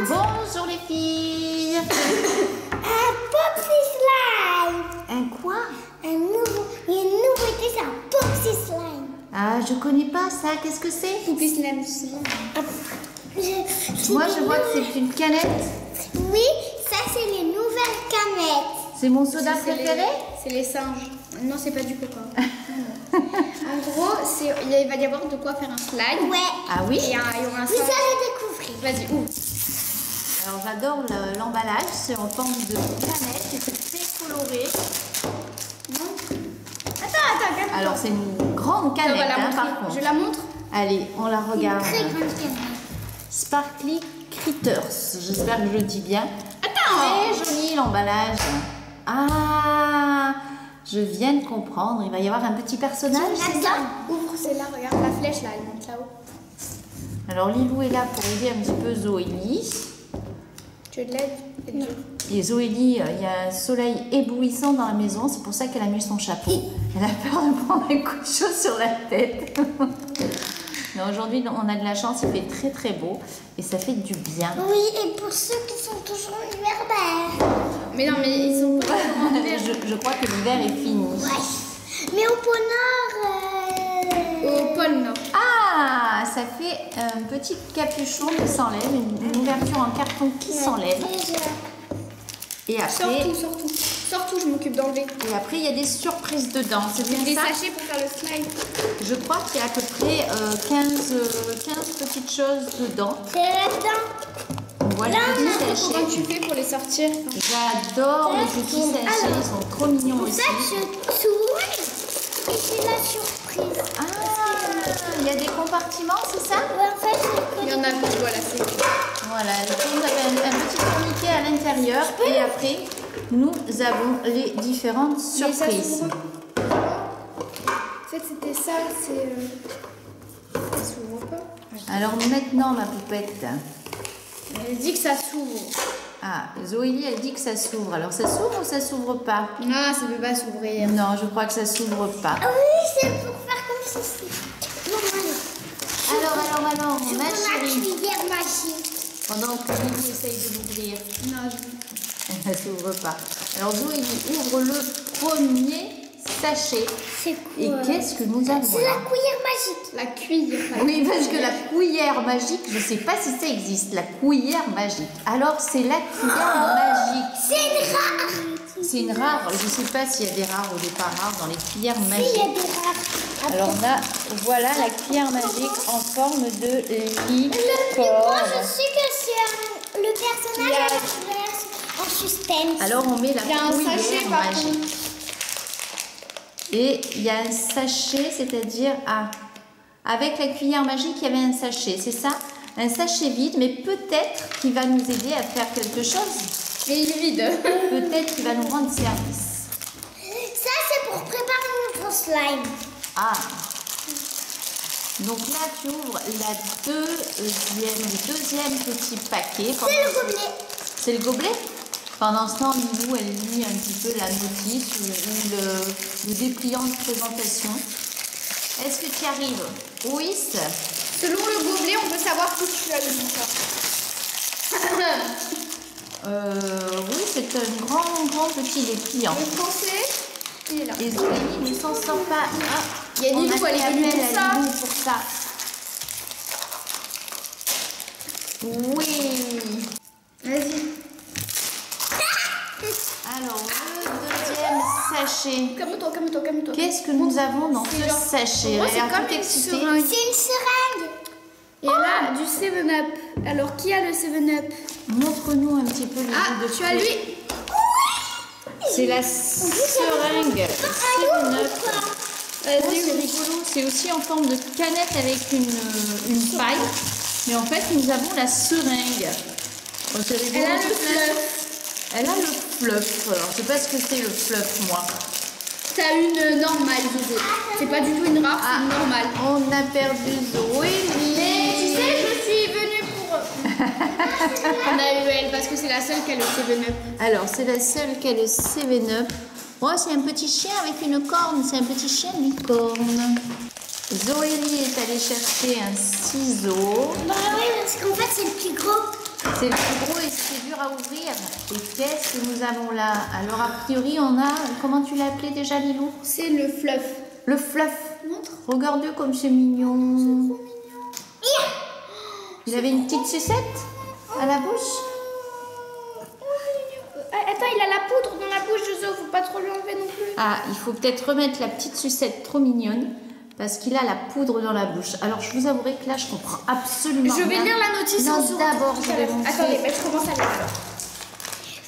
Bonjour les filles. Un Popsy Slime. Un quoi? Il y a une nouveauté, c'est un Popsy Slime. Ah, je connais pas ça. Qu'est-ce que c'est? Poupée Slime. Moi, je vois que c'est une canette. Oui, ça c'est les nouvelles canettes. C'est mon soda préféré? C'est les singes. Non, c'est pas du coca. En gros, il va y avoir de quoi faire un slime. Ouais. Ah oui? Et il y aura un Vous singe. allez découvrir. Vas-y, ouvre. Alors, j'adore l'emballage. C'est en forme de canette. Et c'est très coloré. Attends, calme. Alors, c'est une grande On canette, va la hein, montrer. par contre. Je la montre. Allez, on la regarde. Très grande canette. Sparkly Critters. J'espère que je le dis bien. Attends. Très joli l'emballage. Ah, je viens de comprendre. Il va y avoir un petit personnage, c'est ça? Ouvre celle-là, regarde la flèche là, elle monte là-haut. Alors Lilou est là pour aider un petit peu Zoélie. Tu veux de l'aide? Non. Et Zoélie, il y a un soleil éblouissant dans la maison. C'est pour ça qu'elle a mis son chapeau. Elle a peur de prendre un coup de chaud sur la tête. Mais aujourd'hui, on a de la chance. Il fait très très beau. Et ça fait du bien. Oui, et pour ceux qui sont toujours en hiver, Mais non, mais ils sont pas en hiver. Je crois que l'hiver est fini. ouais. Mais au pôle Nord, Au pôle Nord. Ah, ça fait un petit capuchon qui s'enlève, une ouverture en carton qui s'enlève. déjà. Et après, Sors tout, je m'occupe d'enlever. il y a des surprises dedans. C'est bien Des ça? sachets pour faire le slime. Je crois qu'il y a à peu près 15 petites choses dedans. C'est là-dedans. Voilà, les petits Comment sachets. tu fais pour les sortir? J'adore les petits sachets, ils sont trop mignons Pour aussi. ça, je s'ouvre et c'est la surprise. Ah, il y a des compartiments, c'est ça? Ouais, en fait, Il y en a plus, voilà, c'est. Voilà, vous avez un petit tourniquet à l'intérieur et après, nous avons les différentes Mais ça surprises. s'ouvre. En fait, c'était ça, c'est. Ça s'ouvre pas. Alors maintenant, ma poupette. Elle dit que ça s'ouvre. Ah, Zoélie, elle dit que ça s'ouvre. Alors ça s'ouvre ou ça s'ouvre pas? Non, ça peut pas s'ouvrir. Non, je crois que ça s'ouvre pas. ah oui, c'est pour faire comme ceci. Non, Alors, je ma prends ma chérie. cuillère magique. Pendant que Lilou essaye de l'ouvrir, Non, elle ne s'ouvre pas. Alors Zoélie ouvre le premier sachet. C'est quoi? Et qu'est-ce que nous avons C'est là? la cuillère magique. la cuillère. Oui, parce que la cuillère magique, je ne sais pas si ça existe, la cuillère magique. Alors, c'est la cuillère magique. C'est une rare. C'est une rare, je ne sais pas s'il y a des rares ou des pas rares dans les cuillères Oui, il y a magiques. des rares. Alors, voilà la cuillère magique en forme de Moi, licorne. je sais que c'est le personnage en suspense. Alors, on met la Il y a un sachet cuillère par magique. contre. Et il y a un sachet, c'est-à-dire, avec la cuillère magique, il y avait un sachet, c'est ça? Un sachet vide, mais peut-être qu'il va nous aider à faire quelque chose. Mais il est vide. Peut-être qu'il va nous rendre service. Ça, c'est pour préparer notre slime. Ah! Donc là, tu ouvres le deuxième petit paquet. C'est le gobelet. C'est le gobelet? Pendant ce temps, Lilou, elle lit un petit peu la notice ou le dépliant de présentation. Est-ce que tu y arrives? Oui. Selon le gobelet, on peut savoir si tu as le bon Oui, c'est un grand petit dépliant. Le français, il est là. Et Zoélie ne s'en sort pas. Ah, Il y a on Lilou, a elle fait est venue appel pour à ça. Lilou pour ça. Oui. Vas-y. Alors, le deuxième sachet. Calme-toi. Qu'est-ce que nous avons dans C'est ce genre- sachet? Pour moi, Elle a c'est l'air comme toute une excitée. seringue. C'est une seringue. Et là, du 7-Up. Alors, qui a le 7-Up? Montre-nous un petit peu le Ah, goût de tu as lui. C'est la seringue 7-Up. Vas-y, C'est rigolo. C'est aussi en forme de canette avec une paille. Mais en fait, nous avons la seringue. Oh, c'est rigolo. Elle a le fluff. Elle a le fluff. Alors, je sais pas ce que c'est le fluff, moi. T'as une normale, Zozo. C'est pas du tout une rare, c'est une normale. On a perdu Zoélie. Mais tu sais, je suis venue pour. On a eu elle parce que c'est la seule qui a le 7-Up. Alors, c'est la seule qui a le 7-Up. Oh, c'est un petit chien avec une corne. C'est un petit chien licorne. Zoélie est allée chercher un ciseau. Bah oui, parce qu'en fait, c'est le plus gros. C'est le plus gros et c'est dur à ouvrir. Et qu'est-ce que nous avons là? Alors, a priori, on a... Comment tu l'as appelé déjà, Lilou? C'est le fluff. Le fluff. Montre. Regarde comme c'est mignon. C'est trop mignon. Il avait une petite sucette à la bouche. Attends, il a la poudre dans la bouche, Jojo. Faut pas trop lui enlever non plus. Ah, il faut peut-être remettre la petite sucette trop mignonne parce qu'il a la poudre dans la bouche. Alors, je vous avouerai que là, je comprends absolument Je vais rien. lire la notice. Non, sur- d'abord, je vais montrer. Attendez, mais je commence à lire alors.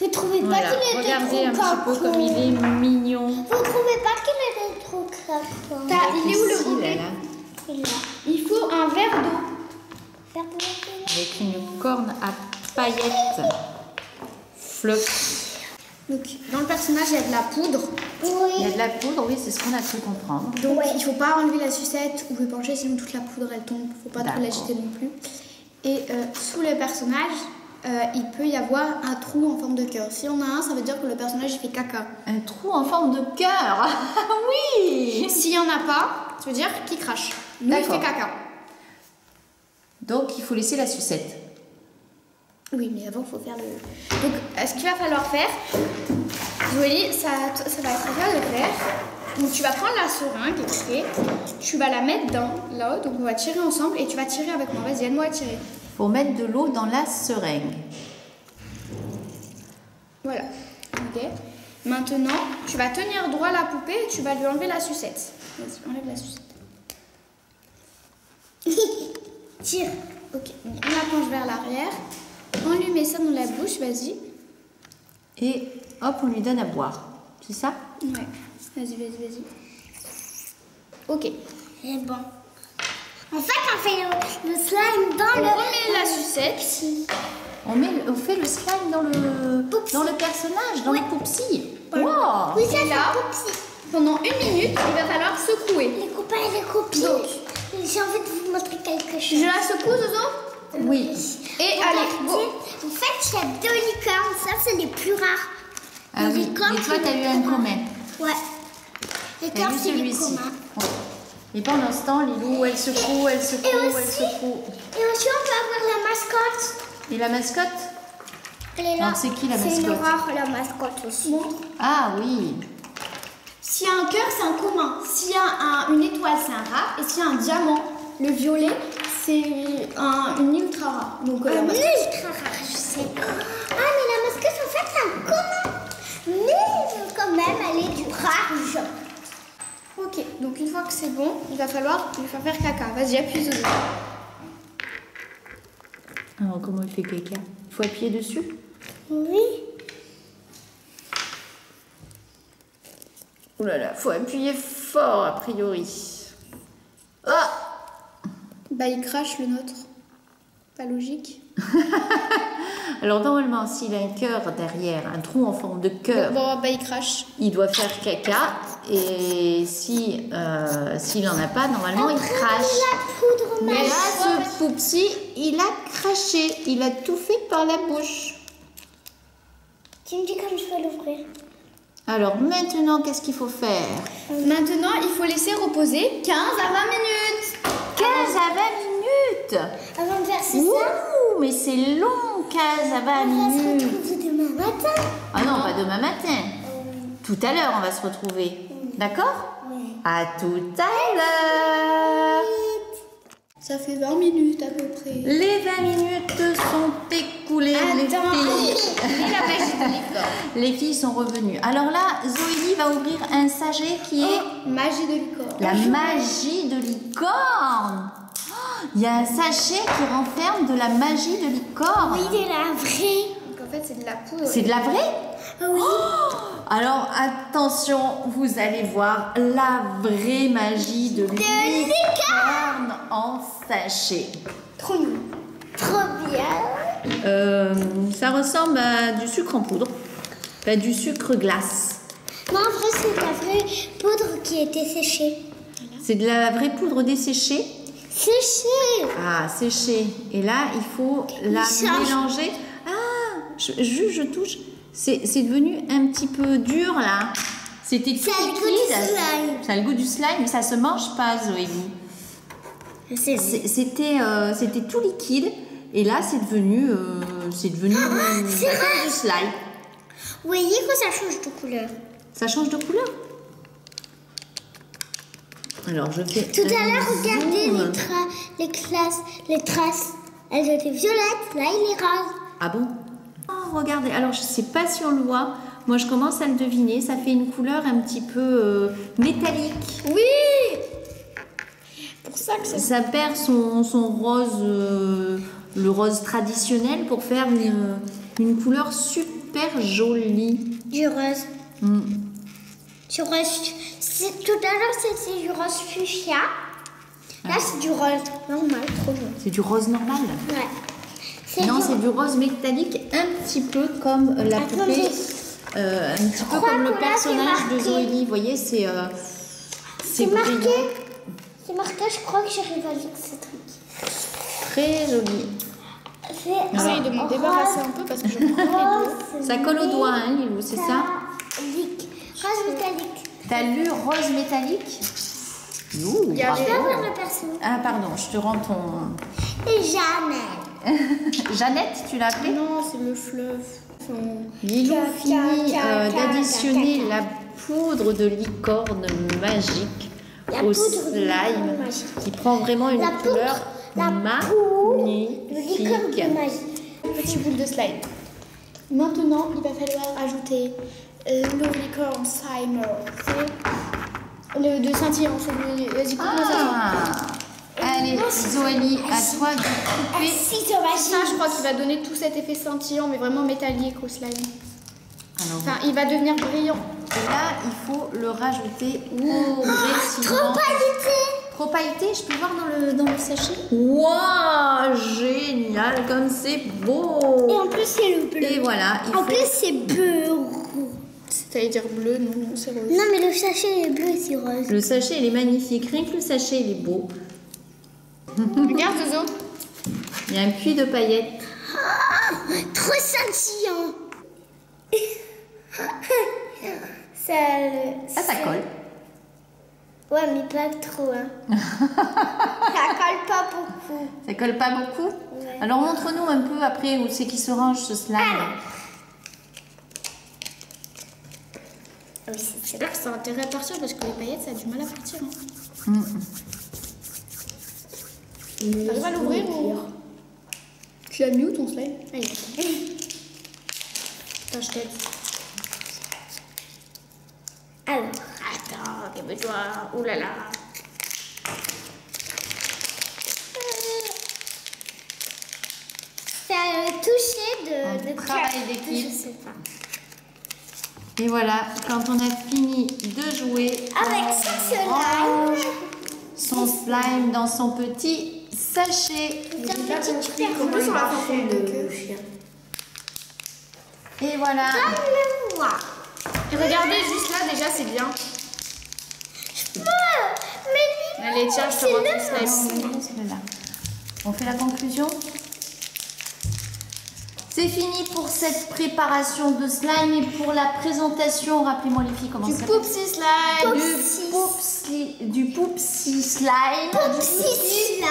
Vous trouvez pas Voilà, qu'il était regardez un trop petit peu craquant? comme il est mignon. Vous trouvez pas qu'il était trop craquant? Il est où le Ici, gobelet? là, là, Il est là. Il faut un verre d'eau. Faire de la avec une corne à paillettes. Fluff. Donc, dans le personnage, il y a de la poudre. Il y a Oui. de la poudre, oui, c'est ce qu'on a pu comprendre. Donc, Ouais. il faut pas enlever la sucette ou épancher, sinon toute la poudre elle tombe. Faut pas trop D'accord. l'agiter non plus. Et sous le personnage, il peut y avoir un trou en forme de cœur. Si on a un, ça veut dire que le personnage il fait caca. Un trou en forme de cœur. Oui. S'il y en a pas, ça veut dire qu'il crache. Nous, il D'accord. fait caca. Donc, il faut laisser la sucette. Oui, mais avant, il faut faire le. Donc, ce qu'il va falloir faire, Joëlie, ça va être à de faire. Donc, tu vas prendre la seringue, et tu vas la mettre là, donc on va tirer ensemble et tu vas tirer avec moi. Vas-y, aide-moi à tirer. Il faut mettre de l'eau dans la seringue. Voilà. Ok. Maintenant, tu vas tenir droit la poupée et tu vas lui enlever la sucette. Vas-y, enlève la sucette. Tire. Ok. Donc, on la penche vers l'arrière. On lui met ça dans la bouche, vas-y. Et hop, on lui donne à boire. C'est ça? Ouais. Vas-y. Ok. C'est bon. En fait, on fait le slime dans On le... remet la sucette. On fait le slime dans le personnage, dans le poupsi. Wow. Oui, ça, Et là, c'est Poupsi. pendant 1 minute, il va falloir secouer. Les copains et les copines. Donc. J'ai envie de vous montrer quelque chose. Je la secoue, Zozo? Oui. Et allez, go. En fait, il y a 2 licornes. Ça, c'est les plus rares. Ah Les oui. licornes, Et toi, c'est t'as les eu plus un rares. commun. Ouais. Les T'as licornes, eu c'est les celui-ci. communs. Ouais. Et pendant ce temps, Lilou, elle secoue, elle secoue, Et elle aussi- secoue. Et aussi, on peut avoir la mascotte. Et la mascotte? Elle est là. Alors, c'est qui, la C'est une mascotte? rare, la mascotte aussi. Ah oui. S'il y a un cœur, c'est un commun. S'il y a une étoile, c'est un rare. Et s'il y a un diamant, le violet, c'est une ultra rare. Donc, la Un mascotte. ultra rare, je sais. Ah, mais la mascotte, en fait, c'est un commun. Mais quand même, elle est du rare genre. Ok, donc une fois que c'est bon, il va falloir lui faire caca. Vas-y, appuie Zozo. Alors, comment il fait caca? Il faut appuyer dessus? Oui. Ouh là là, faut appuyer fort a priori. Ah! Bah, il crache le nôtre. Pas logique. Alors normalement, s'il a un cœur derrière, un trou en forme de cœur, Bon, bah, il crache. il doit faire caca. Et si s'il n'en a pas, normalement, il crache. La poudre Mais magique. là, ce poupsi, il a craché. Il a tout fait par la bouche. Tu me dis comme je peux l'ouvrir. Alors maintenant, qu'est-ce qu'il faut faire? Maintenant, il faut laisser reposer 15 à 20 minutes. 15 à 20 minutes. Avant de faire c'est ça, Ouh, mais c'est long, 15 à 20 on va se minutes. retrouver demain matin. Ah non, pas demain matin. Tout à l'heure, on va se retrouver. D'accord? Oui. À tout à l'heure. Ça fait 20 minutes à peu près. Les 20 minutes sont écoulées, les Attends, filles. et la magie de licorne. Les filles sont revenues. Alors là, Zoélie va ouvrir un sachet qui est Magie de licorne. la magie de licorne. Oh, il y a un sachet qui renferme de la magie de licorne. Oui, de la vraie. Donc en fait, c'est de la poudre. C'est de la vraie? Oui. Alors attention, vous allez voir la vraie magie de licorne en sachet. Trop mignon. Trop bien. Ça ressemble à du sucre en poudre, enfin, du sucre glace. Non, en vrai, c'est de la vraie poudre qui a été séchée. C'est de la vraie poudre desséchée. Séchée. Ah, séchée. Et là, il faut la change. mélanger. Ah, je touche. C'est devenu un petit peu dur là. C'était tout Ça a le goût du liquide. slime. Ça a le goût du slime, mais ça se mange pas, Zoé. C'est C'était tout liquide et là c'est devenu c'est devenu comme du slime. Vous voyez que ça change de couleur. Ça change de couleur. Alors je fais. Tout à l'heure, un regardez zoom. les traces. Elles étaient violettes, là il est rose. Ah bon? Oh, regardez, alors je sais pas si on le voit. Moi je commence à le deviner. Ça fait une couleur un petit peu métallique. Oui. Pour ça que c'est... Ça perd son rose, le rose traditionnel pour faire une couleur super jolie. Du rose. Mm. Du rose. Tout à l'heure c'était du rose fuchsia. Là c'est du rose normal, trop joli. C'est du rose normal? Ouais. Non, c'est du rose métallique, un petit peu comme la Attendez. poupée, un petit peu crois comme le que là, personnage c'est de marqué. Zoélie. Vous voyez, c'est marqué. brillant, C'est marqué, je crois que j'arrive à lire ce truc. très joli. J'essaye de me débarrasser un peu parce que je me prends les doigts. Ça colle au doigt, hein, Lilou, c'est ça? Rose métallique. T'as lu rose métallique? Ouh, Il y a bravo. Je vais voir la personne. Ah, pardon, je te rends ton... Et jamais. Jeannette, tu l'as appelée? Non, c'est le fleuve. Lilou finit d'additionner ca. la poudre de licorne magique La au slime poudre de licorne magique. qui prend vraiment une La poudre- couleur la magnifique. Le licorne de magie. Petit boule de slime. Maintenant, il va falloir ajouter le licorne slimer. C'est le de scintillant. Vas-y, coupe-moi ça. Allez, Zoélie, à toi de couper. Si, ça va Ça, je crois qu'il va donner tout cet effet scintillant, mais vraiment métallique au slime. Alors, Enfin, il va devenir brillant. et là, il faut le rajouter progressivement. Trop pailleté, je peux voir dans le sachet? Waouh, génial, comme c'est beau. Et en plus, c'est le bleu. Et voilà, il En faut... plus, c'est bleu. T'allais dire bleu, non, c'est rose. Non, mais le sachet est bleu et c'est rose. Le sachet, il est magnifique. Rien que le sachet, il est beau. Regarde, Zozo. Il y a un puits de paillettes. Trop scintillant. Ça colle. Ouais, mais pas trop. Hein. Ça colle pas beaucoup. Ça colle pas beaucoup? Ouais. Alors, montre-nous un peu après où c'est qui se range ce slime. Ah oui, c'est J'espère que ça a intérêt à partir parce que les paillettes, ça a du mal à partir. Hein. T'arrives à l'ouvrir ou... Tu l'as mis où ton slime? Ah, il est là. Attends, je t'aide. Alors, Attends, calme-toi. Ouh là là. c'est le toucher de travail d'équipe. Je sais pas. Et voilà, quand on a fini de jouer, Avec on son range slime. son slime dans son petit sachet. C'est un petit super En plus, on l'a fait en forme de queue. Et voilà. Comme le moi. Et regardez, juste là, déjà, c'est bien. Mais Allez, tiens, je te rends ton slime. Là. On fait la conclusion. C'est fini pour cette préparation de slime et pour la présentation. Rappelez-moi les filles comment Du ça s'appelle. poupsy slime. Du poupsy slime. si slime.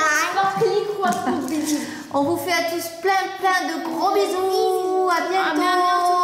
On vous fait à tous plein de gros bisous. À bientôt.